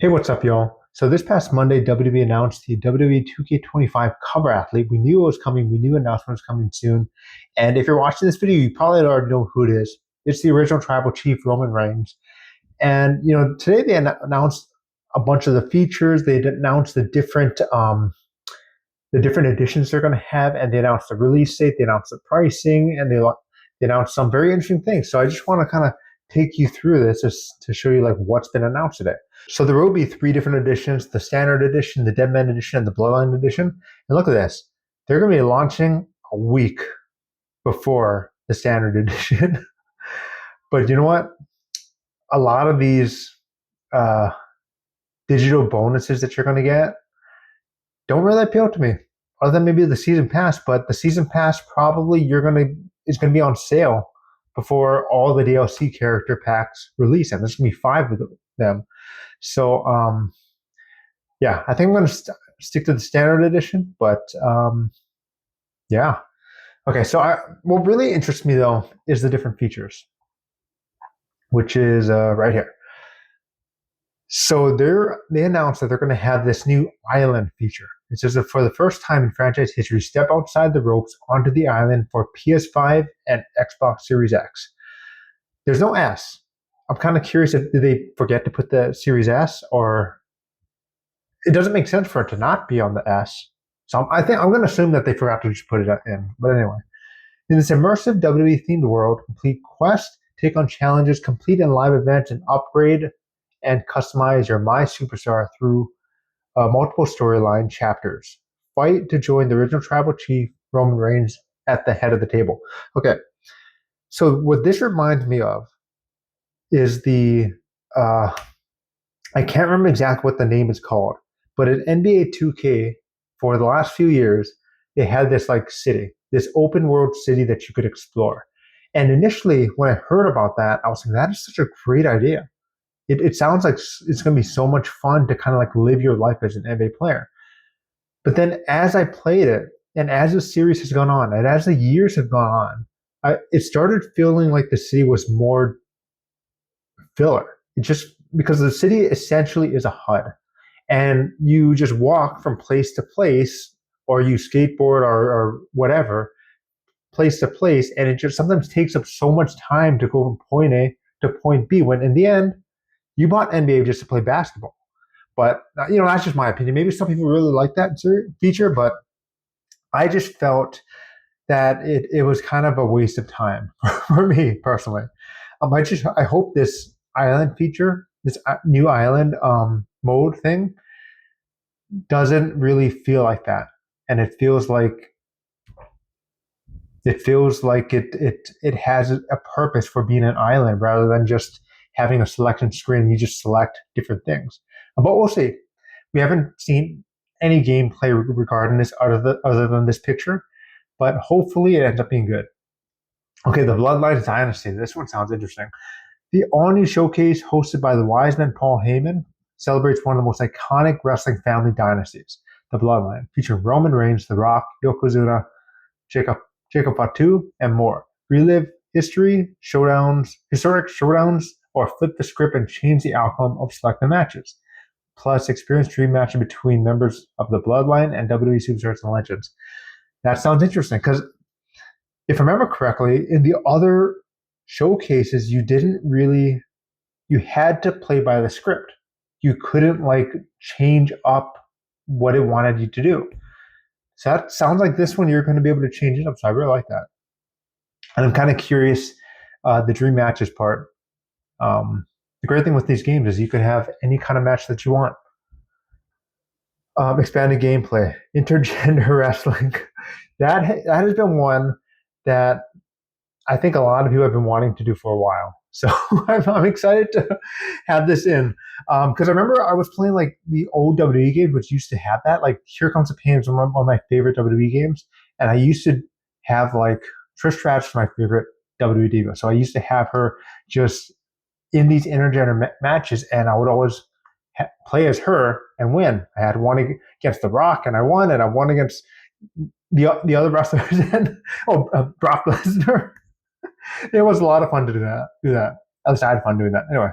Hey, what's up, y'all? So this past Monday, WWE announced the WWE 2K25 cover athlete. We knew it was coming. We knew an announcement was coming soon. And if you're watching this video, you probably already know who it is. It's the original Tribal Chief, Roman Reigns. And today they announced a bunch of the features. They announced the different editions they're going to have, and they announced the release date. They announced the pricing, and they announced some very interesting things. So I just want to kind of take you through this just to show you like what's been announced today. So there will be three different editions: the standard edition, the Deadman edition, and the Bloodline edition. And look at this. They're going to be launching a week before the standard edition. But you know what? A lot of these uh, digital bonuses that you're going to get don't really appeal to me, other than maybe the season pass. But the season pass probably is going to be on sale before all the DLC character packs release, and there's going to be five of them. So yeah, I think I'm going to stick to the standard edition. But yeah, okay. So what really interests me though is the different features, which is right here. So they announced that they're going to have this new island feature. It says that for the first time in franchise history, step outside the ropes onto the island for PS5 and Xbox Series X. There's no S. I'm kind of curious if did they forget to put the Series S, or it doesn't make sense for it to not be on the S. So I think I'm going to assume that they forgot to just put it in. But anyway, in this immersive WWE themed world, complete quests, take on challenges, complete in live events, and upgrade and customize your My Superstar through multiple storyline chapters. Fight to join the original Tribal Chief, Roman Reigns, at the head of the table. Okay, so what this reminds me of is I can't remember exactly what the name is called, but in NBA 2K, for the last few years, they had this like city, this open world city that you could explore. And initially, when I heard about that, I was like, that is such a great idea. It sounds like it's going to be so much fun to kind of like live your life as an NBA player. But then as I played it, and as the series has gone on, and as the years have gone on, it started feeling like the city was more filler. It just because the city essentially is a HUD, and you just walk from place to place, or you skateboard or whatever, place to place, and it just sometimes takes up so much time to go from point A to point B. When in the end, you bought NBA just to play basketball. But that's just my opinion. Maybe some people really like that feature, but I just felt that it was kind of a waste of time for me personally. I hope this island feature, this new island mode thing, doesn't really feel like that, and it has a purpose for being an island rather than just having a selection screen. You just select different things. But we'll see. We haven't seen any gameplay regarding this other than this picture, but hopefully it ends up being good. Okay, the Bloodlines Dynasty. This one sounds interesting. The all-new showcase hosted by the wise man Paul Heyman celebrates one of the most iconic wrestling family dynasties, the Bloodline, featuring Roman Reigns, The Rock, Yokozuna, Jacob Fatu, and more. Relive historic showdowns, or flip the script and change the outcome of selected matches. Plus, experience dream matches between members of the Bloodline and WWE Superstars and Legends. That sounds interesting because, if I remember correctly, in the other showcases, you had to play by the script. You couldn't like change up what it wanted you to do. So that sounds like this one you're going to be able to change it up. So I really like that. And I'm kind of curious, the dream matches part. The great thing with these games is you can have any kind of match that you want. Expanded gameplay, intergender wrestling. That has been one that I think a lot of people have been wanting to do for a while. So I'm excited to have this in because I remember I was playing like the old WWE games, which used to have that. Like Here Comes the Pain is one of my favorite WWE games, and I used to have like Trish Stratus, my favorite WWE diva. So I used to have her just in these intergender matches, and I would always play as her and win. I had one against The Rock, and I won, and I won against the other wrestlers, and Brock Lesnar. It was a lot of fun to do that. At least I had fun doing that. Anyway,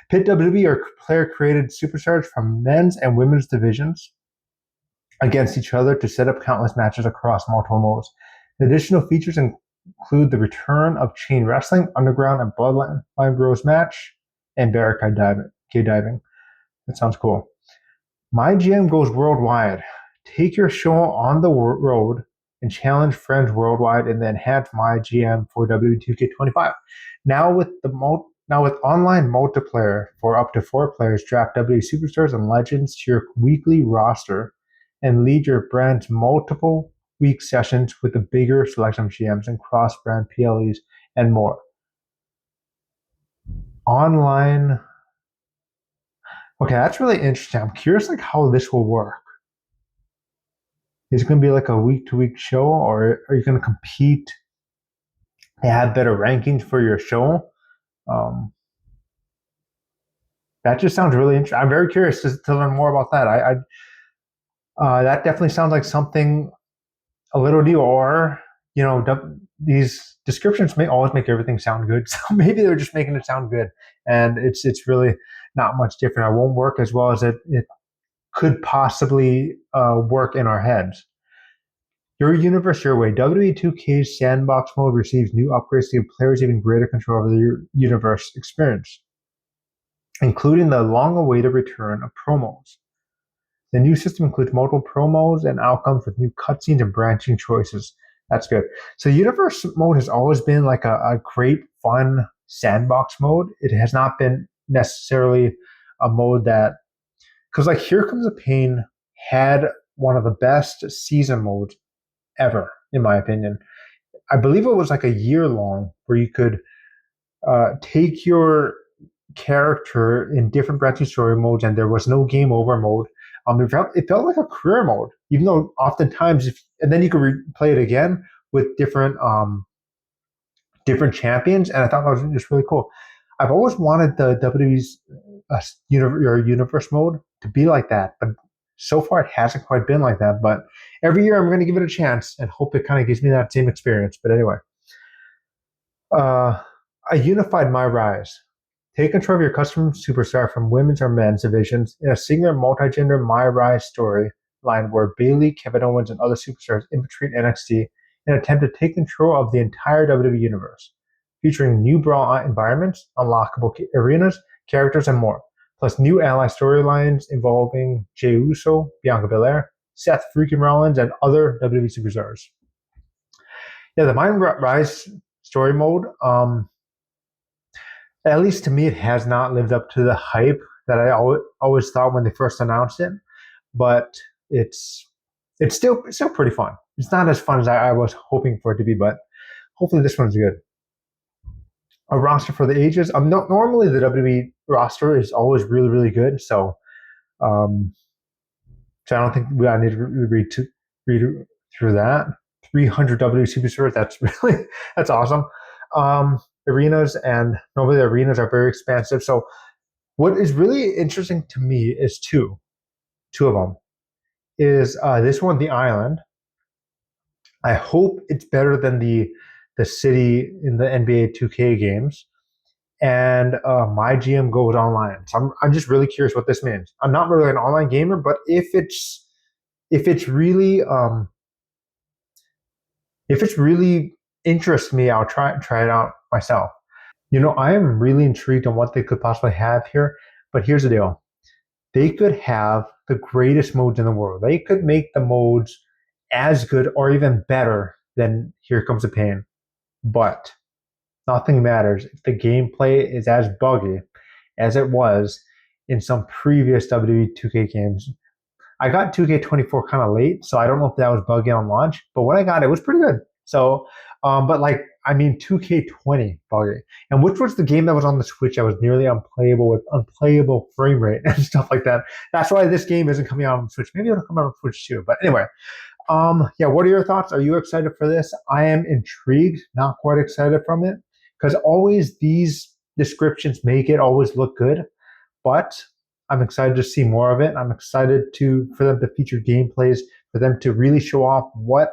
Pit WWE are player-created superstars from men's and women's divisions against each other to set up countless matches across multiple modes. The additional features include the return of chain wrestling, underground and bloodline bros match, and barricade diving. That sounds cool. My GM goes worldwide. Take your show on the road and challenge friends worldwide in the enhanced My GM for W2K25. Now with online multiplayer for up to 4 players, draft W superstars and legends to your weekly roster and lead your brand's multiple week sessions with a bigger selection of GMs and cross-brand PLEs and more. Online. Okay, that's really interesting. I'm curious like how this will work. Is it going to be like a week-to-week show, or are you going to compete to have better rankings for your show? That just sounds really interesting. I'm very curious to learn more about that. That definitely sounds like something a little new, or these descriptions may always make everything sound good. So maybe they're just making it sound good, and it's really not much different. It won't work as well as it could possibly work in our heads. Your universe, your way. WWE 2K's sandbox mode receives new upgrades to give players even greater control over their universe experience, including the long-awaited return of promos. The new system includes multiple promos and outcomes with new cutscenes and branching choices. That's good. So universe mode has always been like a great, fun sandbox mode. It has not been necessarily a mode that, because like Here Comes the Pain had one of the best season modes ever, in my opinion. I believe it was like a year long where you could take your character in different branching story modes, and there was no game over mode. It felt like a career mode, even though oftentimes, and then you could play it again with different champions, and I thought that was just really cool. I've always wanted the WWE's universe mode to be like that, but so far it hasn't quite been like that. But every year I'm going to give it a chance and hope it kind of gives me that same experience. But anyway, a unified My Rise. Take control of your custom superstar from women's or men's divisions in a singular multi-gender My Rise storyline where Bayley, Kevin Owens, and other superstars infiltrate NXT in an attempt to take control of the entire WWE universe, featuring new brawl environments, unlockable arenas, characters, and more, plus new ally storylines involving Jey Uso, Bianca Belair, Seth freaking Rollins, and other WWE superstars. Yeah, the My Rise story mode, at least to me, it has not lived up to the hype that I always thought when they first announced it. But it's still pretty fun. It's not as fun as I was hoping for it to be, but hopefully this one's good. A roster for the ages. Normally the WWE roster is always really, really good. So I don't think I need to read through that. 300 WWE superstars. That's awesome. Arenas, and normally the arenas are very expansive. So what is really interesting to me is two of them. Is this one, the island? I hope it's better than the city in the NBA 2K games. And My GM goes online. So I'm just really curious what this means. I'm not really an online gamer, but if it's really interests me, I'll try it out myself. I am really intrigued on what they could possibly have here. But here's the deal: they could have the greatest modes in the world. They could make the modes as good or even better than Here Comes the Pain. But nothing matters if the gameplay is as buggy as it was in some previous WWE 2K games. I got 2K24 kind of late, so I don't know if that was buggy on launch, but when I got it, it was pretty good. So, but 2K20 buggy, and which was the game that was on the Switch that was nearly unplayable with unplayable frame rate and stuff like that. That's why this game isn't coming out on Switch. Maybe it'll come out on Switch too. But anyway, yeah. What are your thoughts? Are you excited for this? I am intrigued, not quite excited from it, because always these descriptions make it always look good, but I'm excited to see more of it. I'm excited for them to feature gameplays, for them to really show off what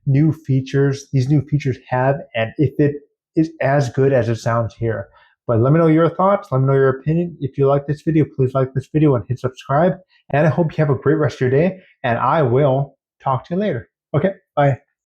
these new features have, and if it is as good as it sounds here. But let me know your thoughts. Let me know your opinion. If you like this video, please like this video and hit subscribe. And I hope you have a great rest of your day. And I will talk to you later. Okay, bye.